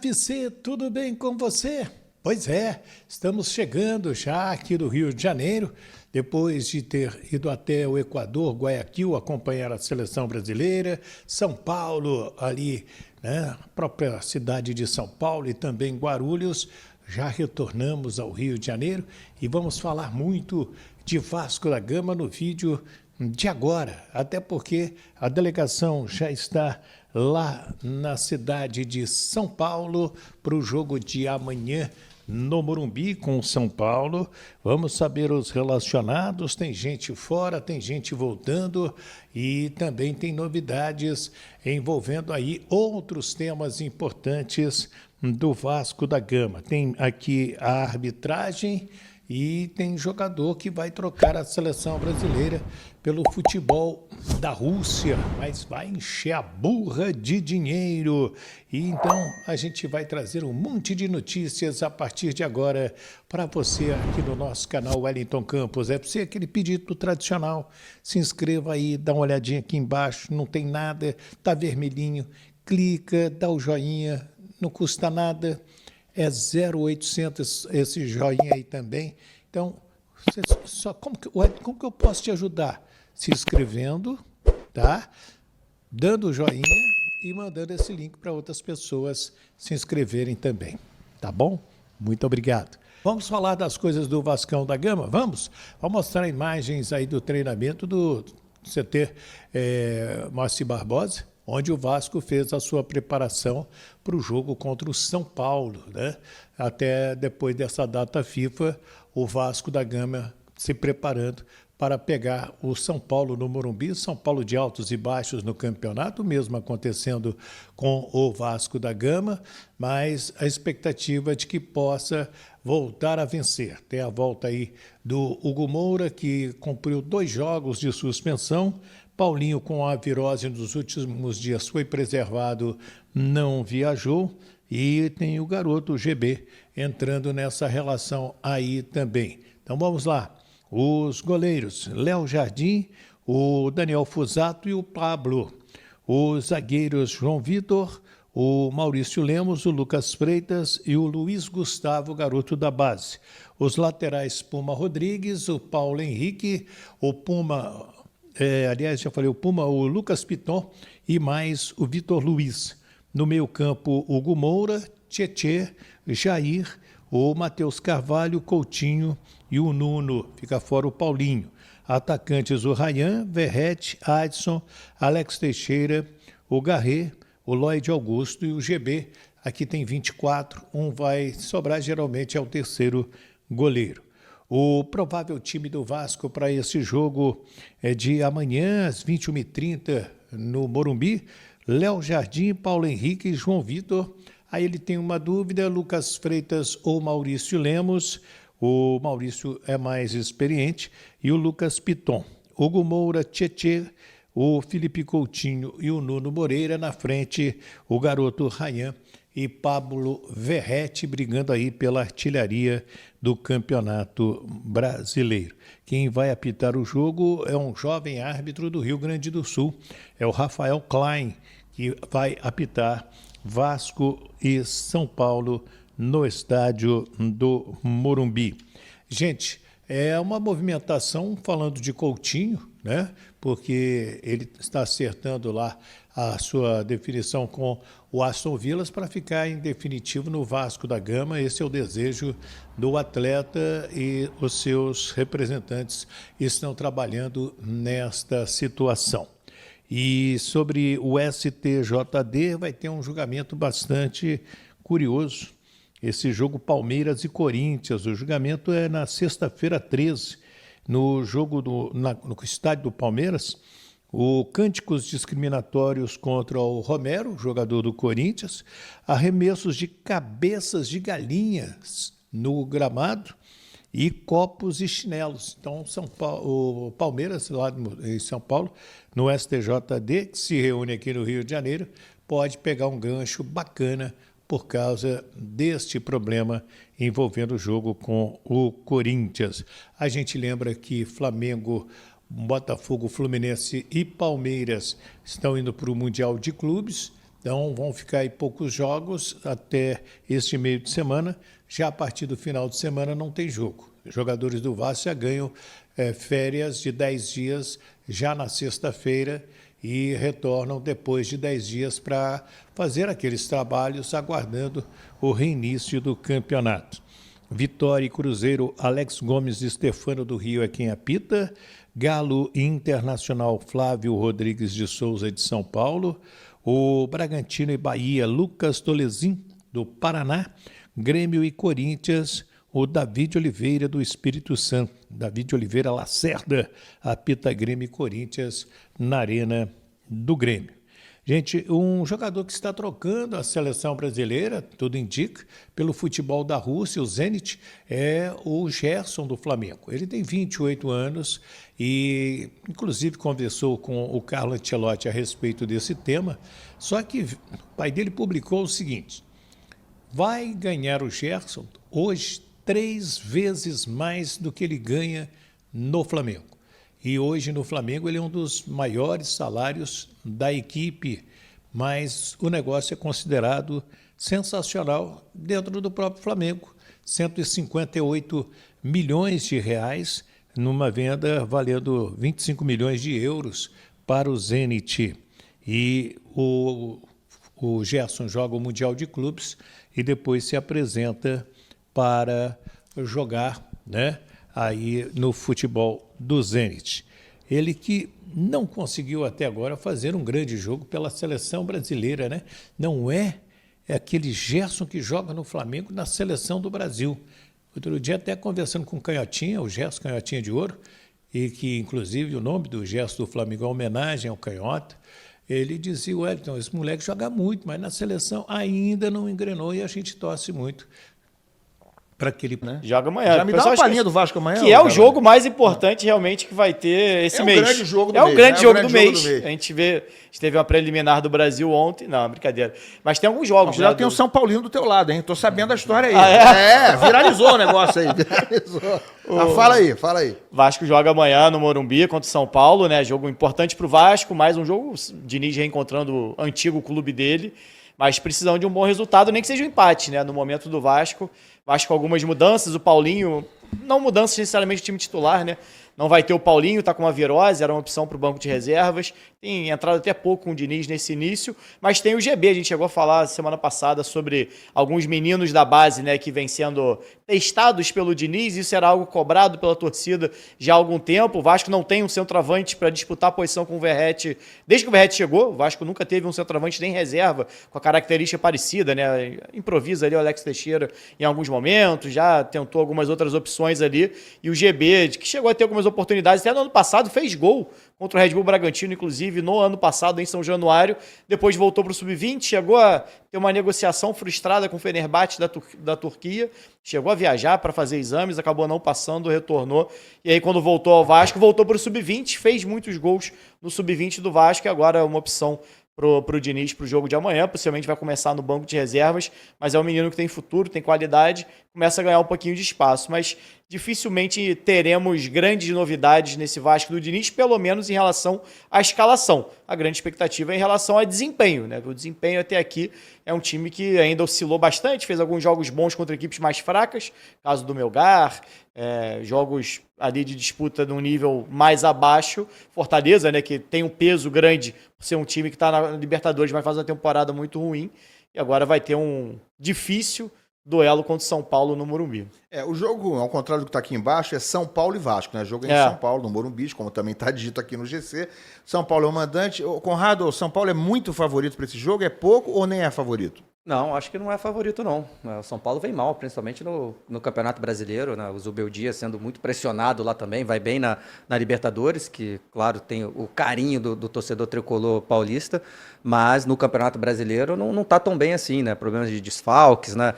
FC, tudo bem com você? Pois é, estamos chegando já aqui do Rio de Janeiro, depois de ter ido até o Equador, Guayaquil, acompanhar a seleção brasileira, São Paulo, ali, né, a própria cidade de São Paulo e também Guarulhos. Já retornamos ao Rio de Janeiro e vamos falar muito de Vasco da Gama no vídeo de agora, até porque a delegação já está lá na cidade de São Paulo para o jogo de amanhã no Morumbi com o São Paulo. Vamos saber os relacionados, tem gente fora, tem gente voltando e também tem novidades envolvendo aí outros temas importantes do Vasco da Gama. Tem aqui a arbitragem e tem jogador que vai trocar a seleção brasileira pelo futebol da Rússia, mas vai encher a burra de dinheiro. E então a gente vai trazer um monte de notícias a partir de agora para você aqui no nosso canal Wellington Campos. É para você aquele pedido tradicional. Se inscreva aí, dá uma olhadinha aqui embaixo, não tem nada, tá vermelhinho. Clica, dá o joinha, não custa nada. É 0800 esse joinha aí também. Então, como que eu posso te ajudar? Se inscrevendo, tá? Dando o joinha e mandando esse link para outras pessoas se inscreverem também. Tá bom? Muito obrigado. Vamos falar das coisas do Vascão da Gama? Vamos? Vou mostrar imagens aí do treinamento do CT Moacir Barbosa, onde o Vasco fez a sua preparação para o jogo contra o São Paulo, né? Até depois dessa data FIFA, o Vasco da Gama se preparando para pegar o São Paulo no Morumbi, São Paulo de altos e baixos no campeonato, mesmo acontecendo com o Vasco da Gama, mas a expectativa é de que possa voltar a vencer. Tem a volta aí do Hugo Moura, que cumpriu 2 jogos de suspensão. Paulinho, com a virose nos últimos dias, foi preservado, não viajou. E tem o garoto GB entrando nessa relação aí também. Então vamos lá. Os goleiros, Léo Jardim, o Daniel Fusato e o Pablo. Os zagueiros, João Vitor, o Maurício Lemos, o Lucas Freitas e o Luiz Gustavo, garoto da base. Os laterais, Puma Rodrigues, o Paulo Henrique, o Puma... aliás, já falei, o Puma, o Lucas Piton e mais o Vitor Luiz. No meio-campo, Hugo Moura, Tietê, Jair, o Matheus Carvalho, Coutinho e o Nuno. Fica fora o Paulinho. Atacantes, o Rayan, Verrete, Adson, Alex Teixeira, o Garré, o Lloyd Augusto e o GB. Aqui tem 24, um vai sobrar, geralmente é o terceiro goleiro. O provável time do Vasco para esse jogo é de amanhã, às 21h30, no Morumbi. Léo Jardim, Paulo Henrique e João Vitor. Aí ele tem uma dúvida, Lucas Freitas ou Maurício Lemos. O Maurício é mais experiente. E o Lucas Piton. Hugo Moura, Tietê, o Felipe Coutinho e o Nuno Moreira. Na frente, o garoto Rayan e Pablo Verrete brigando aí pela artilharia do Campeonato Brasileiro. Quem vai apitar o jogo é um jovem árbitro do Rio Grande do Sul, é o Rafael Klein, que vai apitar Vasco e São Paulo no estádio do Morumbi. Gente, é uma movimentação falando de Coutinho, né? Porque ele está acertando lá a sua definição com o Aston Villa para ficar em definitivo no Vasco da Gama. Esse é o desejo do atleta e os seus representantes estão trabalhando nesta situação. E sobre o STJD vai ter um julgamento bastante curioso. Esse jogo Palmeiras e Corinthians, o julgamento é na sexta-feira 13, no jogo no estádio do Palmeiras. O cânticos discriminatórios contra o Romero, jogador do Corinthians, arremessos de cabeças de galinhas no gramado e copos e chinelos. Então, o Palmeiras, lá em São Paulo, no STJD, que se reúne aqui no Rio de Janeiro, pode pegar um gancho bacana por causa deste problema envolvendo o jogo com o Corinthians. A gente lembra que Flamengo, Botafogo, Fluminense e Palmeiras estão indo para o Mundial de Clubes. Então vão ficar aí poucos jogos até este meio de semana. Já a partir do final de semana não tem jogo. Os jogadores do Vasco já ganham férias de 10 dias já na sexta-feira e retornam depois de 10 dias para fazer aqueles trabalhos aguardando o reinício do campeonato. Vitória e Cruzeiro, Alex Gomes e Stefano do Rio é quem apita. Galo e Internacional, Flávio Rodrigues de Souza de São Paulo. O Bragantino e Bahia, Lucas Tolezin do Paraná. Grêmio e Corinthians, o David Oliveira do Espírito Santo. David Oliveira Lacerda apita Grêmio e Corinthians na Arena do Grêmio. Gente, um jogador que está trocando a seleção brasileira, tudo indica, pelo futebol da Rússia, o Zenit, é o Gerson do Flamengo. Ele tem 28 anos e, inclusive, conversou com o Carlo Ancelotti a respeito desse tema, só que o pai dele publicou o seguinte: vai ganhar o Gerson hoje 3 vezes mais do que ele ganha no Flamengo. E hoje no Flamengo ele é um dos maiores salários da equipe, mas o negócio é considerado sensacional dentro do próprio Flamengo. 158 milhões de reais numa venda valendo 25 milhões de euros para o Zenit. E o Gerson joga o Mundial de Clubes e depois se apresenta para jogar, né, aí no futebol do Zenit. Ele que não conseguiu até agora fazer um grande jogo pela seleção brasileira, né? Não é aquele Gerson que joga no Flamengo na seleção do Brasil. Outro dia até conversando com o Canhotinha, o Gerson Canhotinha de Ouro, e que inclusive o nome do Gerson do Flamengo é homenagem ao Canhota. Ele dizia: Wellington, esse moleque joga muito, mas na seleção ainda não engrenou e a gente torce muito para que ele, né? Joga amanhã. Já me dá uma palhinha do Vasco amanhã. Que é o jogo mais importante realmente que vai ter esse mês. É o grande jogo do mês. É o grande jogo do mês. A gente teve uma preliminar do Brasil ontem. Não, brincadeira. Mas tem alguns jogos. Já tem o São Paulino do teu lado, hein? Tô sabendo a história aí. Viralizou o negócio aí. Viralizou. Fala aí. Vasco joga amanhã no Morumbi contra o São Paulo, né? Jogo importante pro Vasco, mais um jogo, Diniz reencontrando o antigo clube dele, mas precisando de um bom resultado, nem que seja um empate, né? No momento do Vasco com algumas mudanças, o Paulinho, não mudanças necessariamente do time titular, né? Não vai ter o Paulinho, tá com uma virose, era uma opção para o banco de reservas. Tem entrado até pouco com o Diniz nesse início, mas tem o GB. A gente chegou a falar semana passada sobre alguns meninos da base, né, que vêm sendo testados pelo Diniz. Isso era algo cobrado pela torcida já há algum tempo. O Vasco não tem um centroavante para disputar a posição com o Verratti. Desde que o Verratti chegou, o Vasco nunca teve um centroavante nem reserva com a característica parecida, né? Improvisa ali o Alex Teixeira em alguns momentos, já tentou algumas outras opções ali. E o GB, que chegou a ter algumas oportunidades, até no ano passado fez gol contra o Red Bull Bragantino, inclusive no ano passado em São Januário, depois voltou para o Sub-20, chegou a ter uma negociação frustrada com o Fenerbahçe da Turquia, chegou a viajar para fazer exames, acabou não passando, retornou, e aí quando voltou ao Vasco, voltou para o Sub-20, fez muitos gols no Sub-20 do Vasco, e agora é uma opção pro Diniz pro jogo de amanhã, possivelmente vai começar no banco de reservas, mas é um menino que tem futuro, tem qualidade, começa a ganhar um pouquinho de espaço, mas dificilmente teremos grandes novidades nesse Vasco do Diniz, pelo menos em relação à escalação. A grande expectativa é em relação ao desempenho, né? O desempenho até aqui é um time que ainda oscilou bastante, fez alguns jogos bons contra equipes mais fracas, caso do Melgar, jogos ali de disputa num nível mais abaixo. Fortaleza, né, que tem um peso grande por ser um time que está na Libertadores, mas faz uma temporada muito ruim, e agora vai ter um difícil duelo contra o São Paulo no Morumbi. O jogo, ao contrário do que está aqui embaixo, é São Paulo e Vasco, né? O jogo é em São Paulo, no Morumbi, como também está dito aqui no GC. São Paulo é o mandante. Conrado, São Paulo é muito favorito para esse jogo? É pouco ou nem é favorito? Não, acho que não é favorito, não. O São Paulo vem mal, principalmente no Campeonato Brasileiro, né? O Zubeldia sendo muito pressionado lá também, vai bem na Libertadores, que, claro, tem o carinho do torcedor tricolor paulista, mas no Campeonato Brasileiro não está tão bem assim, né? Problemas de desfalques, né?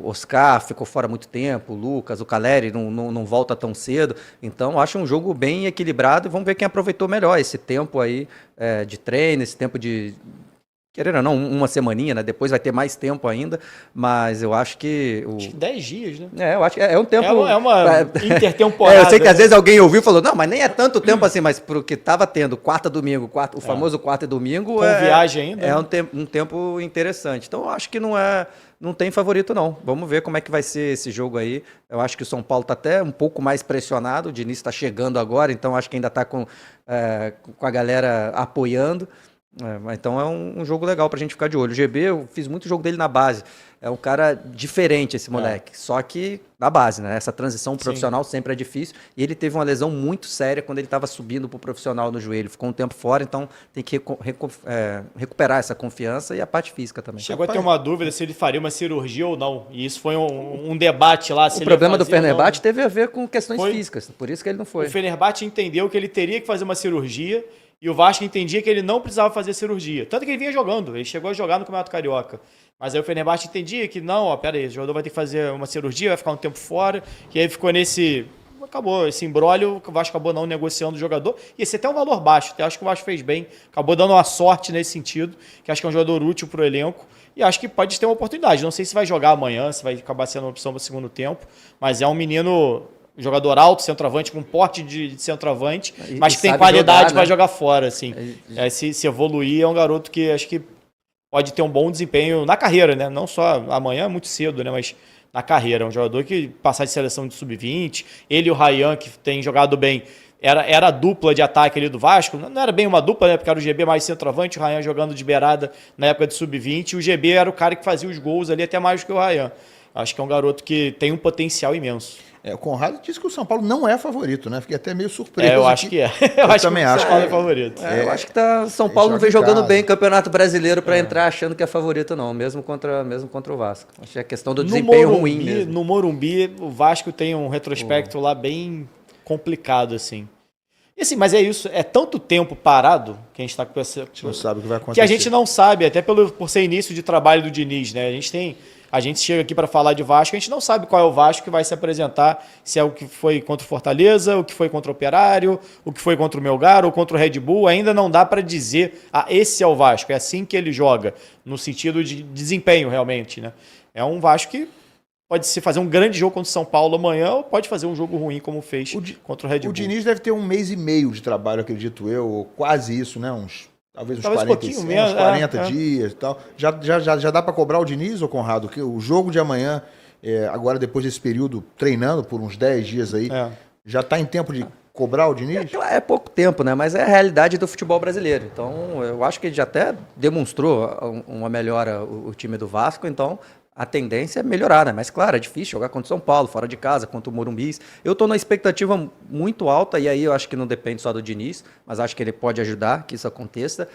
Oscar ficou fora há muito tempo, o Lucas, o Caleri não volta tão cedo, então acho um jogo bem equilibrado e vamos ver quem aproveitou melhor esse tempo aí de treino, esse tempo de querendo ou não, uma semaninha, né? Depois vai ter mais tempo ainda, mas eu acho que... Acho que 10 dias, né? Eu acho que é um tempo... É uma intertemporada. Eu sei que às vezes alguém ouviu e falou, não, mas nem é tanto tempo assim, mas pro que tava tendo quarta, domingo, o famoso quarta e domingo... Com viagem ainda. É um tempo interessante. Então eu acho que não tem favorito não. Vamos ver como é que vai ser esse jogo aí. Eu acho que o São Paulo tá até um pouco mais pressionado, o Diniz está chegando agora, então acho que ainda tá com a galera apoiando. Então é um jogo legal pra gente ficar de olho. O GB, eu fiz muito jogo dele na base. É um cara diferente esse moleque. Só que na base, né? Essa transição profissional sempre é difícil. E ele teve uma lesão muito séria quando ele estava subindo pro profissional no joelho. Ficou um tempo fora, então tem que recuperar essa confiança e a parte física também. Chegou a ter uma dúvida se ele faria uma cirurgia ou não. E isso foi um debate lá. O problema do Fenerbahçe teve a ver com questões físicas. Por isso que ele não foi. O Fenerbahçe entendeu que ele teria que fazer uma cirurgia. E o Vasco entendia que ele não precisava fazer cirurgia. Tanto que ele vinha jogando. Ele chegou a jogar no Campeonato Carioca. Mas aí o Fenerbahçe entendia que não, pera aí, o jogador vai ter que fazer uma cirurgia, vai ficar um tempo fora. E aí ficou acabou esse imbróglio, o Vasco acabou não negociando o jogador. E esse até é um valor baixo. Até acho que o Vasco fez bem. Acabou dando uma sorte nesse sentido, que acho que é um jogador útil para o elenco. E acho que pode ter uma oportunidade. Não sei se vai jogar amanhã, se vai acabar sendo uma opção para o segundo tempo. Mas é um menino... jogador alto, centroavante, com porte de centroavante, mas que tem qualidade para jogar fora, assim. Se evoluir, é um garoto que acho que pode ter um bom desempenho na carreira, né? Não só amanhã, é muito cedo, né? Mas na carreira. É um jogador que passar de seleção de sub-20. Ele e o Ryan, que tem jogado bem, era a dupla de ataque ali do Vasco. Não era bem uma dupla, né? Porque era o GB mais centroavante, o Ryan jogando de beirada na época de sub-20. E o GB era o cara que fazia os gols ali, até mais do que o Ryan. Acho que é um garoto que tem um potencial imenso. O Conrado disse que o São Paulo não é favorito, né? Fiquei até meio surpreso. Eu acho que é. Eu acho também que acho o São Paulo é favorito. Eu acho que São Paulo não vem jogando bem Campeonato Brasileiro para entrar achando que é favorito, não. Mesmo contra o Vasco. Acho que é questão do desempenho ruim mesmo. No Morumbi, o Vasco tem um retrospecto lá bem complicado, assim. E assim, mas é isso, é tanto tempo parado que a gente está com essa... A gente não sabe o que vai acontecer. Que a gente não sabe, até por ser início de trabalho do Diniz, né? A gente chega aqui para falar de Vasco, a gente não sabe qual é o Vasco que vai se apresentar, se é o que foi contra o Fortaleza, o que foi contra o Operário, o que foi contra o Melgar ou contra o Red Bull. Ainda não dá para dizer, esse é o Vasco, é assim que ele joga, no sentido de desempenho realmente, né? É um Vasco que pode se fazer um grande jogo contra o São Paulo amanhã ou pode fazer um jogo ruim como fez contra o Red Bull. O Diniz deve ter 1 mês e meio de trabalho, acredito eu, ou quase isso, né? Talvez uns 40 dias e tal. Já dá para cobrar o Diniz, ou Conrado? Que o jogo de amanhã, agora depois desse período treinando por uns 10 dias aí, já está em tempo de cobrar o Diniz? É pouco tempo, né? Mas é a realidade do futebol brasileiro. Então, eu acho que ele já até demonstrou uma melhora o time do Vasco, então... A tendência é melhorar, né? Mas, claro, é difícil jogar contra o São Paulo, fora de casa, contra o Morumbi. Eu estou na expectativa muito alta, e aí eu acho que não depende só do Diniz, mas acho que ele pode ajudar que isso aconteça,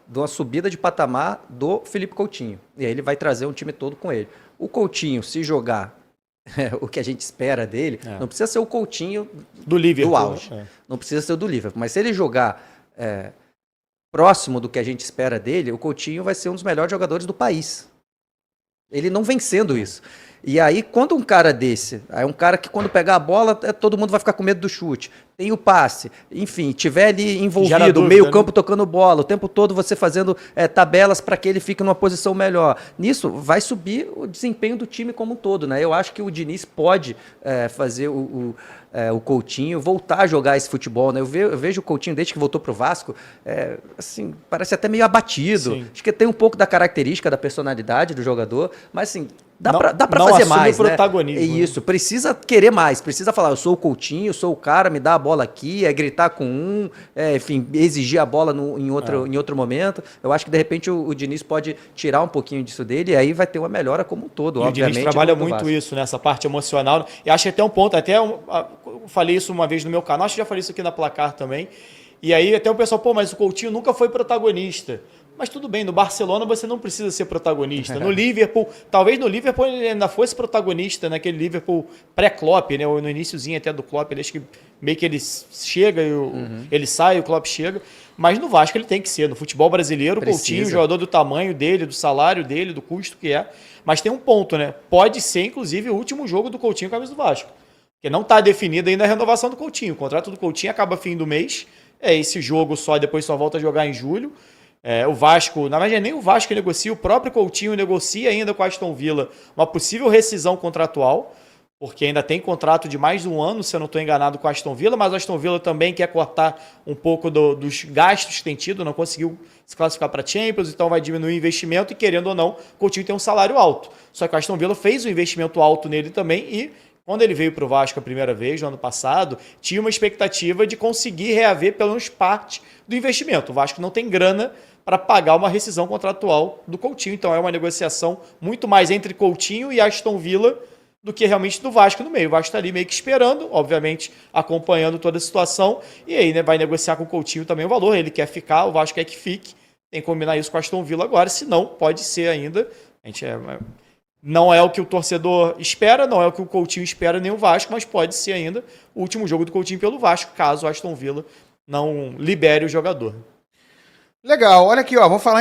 de uma subida de patamar do Felipe Coutinho. E aí ele vai trazer um time todo com ele. O Coutinho, se jogar o que a gente espera dele, não precisa ser o Coutinho do Liverpool, do auge. Não precisa ser o do Liverpool. Mas se ele jogar próximo do que a gente espera dele, o Coutinho vai ser um dos melhores jogadores do país. Ele não vem sendo isso. E aí, quando um cara desse, é um cara que quando pegar a bola, todo mundo vai ficar com medo do chute. Tem o passe, enfim, tiver ali envolvido, meio campo tocando bola, o tempo todo você fazendo tabelas para que ele fique numa posição melhor. Nisso, vai subir o desempenho do time como um todo, né? Eu acho que o Diniz pode fazer o Coutinho voltar a jogar esse futebol, né? Eu vejo o Coutinho desde que voltou para o Vasco, assim, parece até meio abatido. Sim. Acho que tem um pouco da característica, da personalidade do jogador, mas assim, dá para fazer mais, né? Protagonismo, isso, precisa querer mais, precisa falar, eu sou o Coutinho, eu sou o cara, me dá a bola aqui, gritar com enfim, exigir a bola em outro momento. Eu acho que de repente o Diniz pode tirar um pouquinho disso dele e aí vai ter uma melhora como um todo, obviamente. O Diniz trabalha muito isso, nessa parte emocional. E acho que até um ponto, eu falei isso uma vez no meu canal, acho que já falei isso aqui na Placar também. E aí até o pessoal, mas o Coutinho nunca foi protagonista. Mas tudo bem, no Barcelona você não precisa ser protagonista. No Liverpool, talvez no Liverpool ele ainda fosse protagonista, naquele Liverpool pré-Klopp, né? Ou no iniciozinho até do Klopp, ele acho que meio que ele chega, ele sai, o Klopp chega. Mas no Vasco ele tem que ser. No futebol brasileiro, o Coutinho, jogador do tamanho dele, do salário dele, do custo que é. Mas tem um ponto, né? Pode ser, inclusive, o último jogo do Coutinho com a camisa do Vasco. Porque não está definida ainda a renovação do Coutinho. O contrato do Coutinho acaba fim do mês. É esse jogo só, depois só volta a jogar em julho. O Vasco, na verdade, nem o Vasco negocia, o próprio Coutinho negocia ainda com a Aston Villa uma possível rescisão contratual, porque ainda tem contrato de mais de um ano, se eu não estou enganado, com a Aston Villa, mas a Aston Villa também quer cortar um pouco dos gastos que tem tido, não conseguiu se classificar para a Champions, então vai diminuir o investimento e, querendo ou não, o Coutinho tem um salário alto. Só que a Aston Villa fez um investimento alto nele também e, quando ele veio para o Vasco a primeira vez, no ano passado, tinha uma expectativa de conseguir reaver pelo menos parte do investimento. O Vasco não tem grana para pagar uma rescisão contratual do Coutinho, então é uma negociação muito mais entre Coutinho e Aston Villa do que realmente do Vasco no meio. O Vasco está ali meio que esperando, obviamente, acompanhando toda a situação, e aí, né, vai negociar com o Coutinho também o valor, ele quer ficar, o Vasco quer que fique, tem que combinar isso com a Aston Villa agora, senão pode ser ainda, não é o que o torcedor espera, não é o que o Coutinho espera nem o Vasco, mas pode ser ainda o último jogo do Coutinho pelo Vasco, caso a Aston Villa não libere o jogador. Legal, olha aqui, ó, vou falar.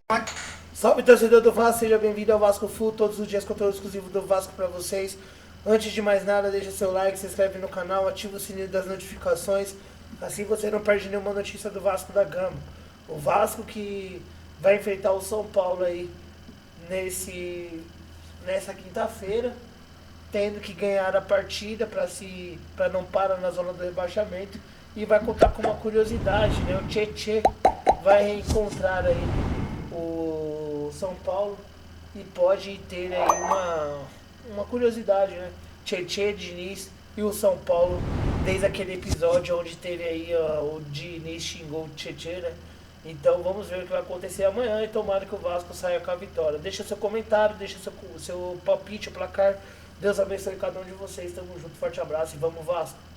Salve, torcedor do Vasco, seja bem-vindo ao Vasco Full, todos os dias conteúdo exclusivo do Vasco para vocês. Antes de mais nada, deixa seu like, se inscreve no canal, ativa o sininho das notificações, assim você não perde nenhuma notícia do Vasco da Gama. O Vasco que vai enfrentar o São Paulo aí nessa quinta-feira, tendo que ganhar a partida para não parar na zona do rebaixamento, e vai contar com uma curiosidade, né? O Tietê vai reencontrar aí o São Paulo e pode ter aí uma curiosidade, né? Tietê, Diniz e o São Paulo, desde aquele episódio onde teve aí o Diniz xingou o Tietê, né? Então vamos ver o que vai acontecer amanhã e tomara que o Vasco saia com a vitória. Deixa seu comentário, deixa seu palpite, o placar. Deus abençoe cada um de vocês. Tamo junto, forte abraço e vamos Vasco!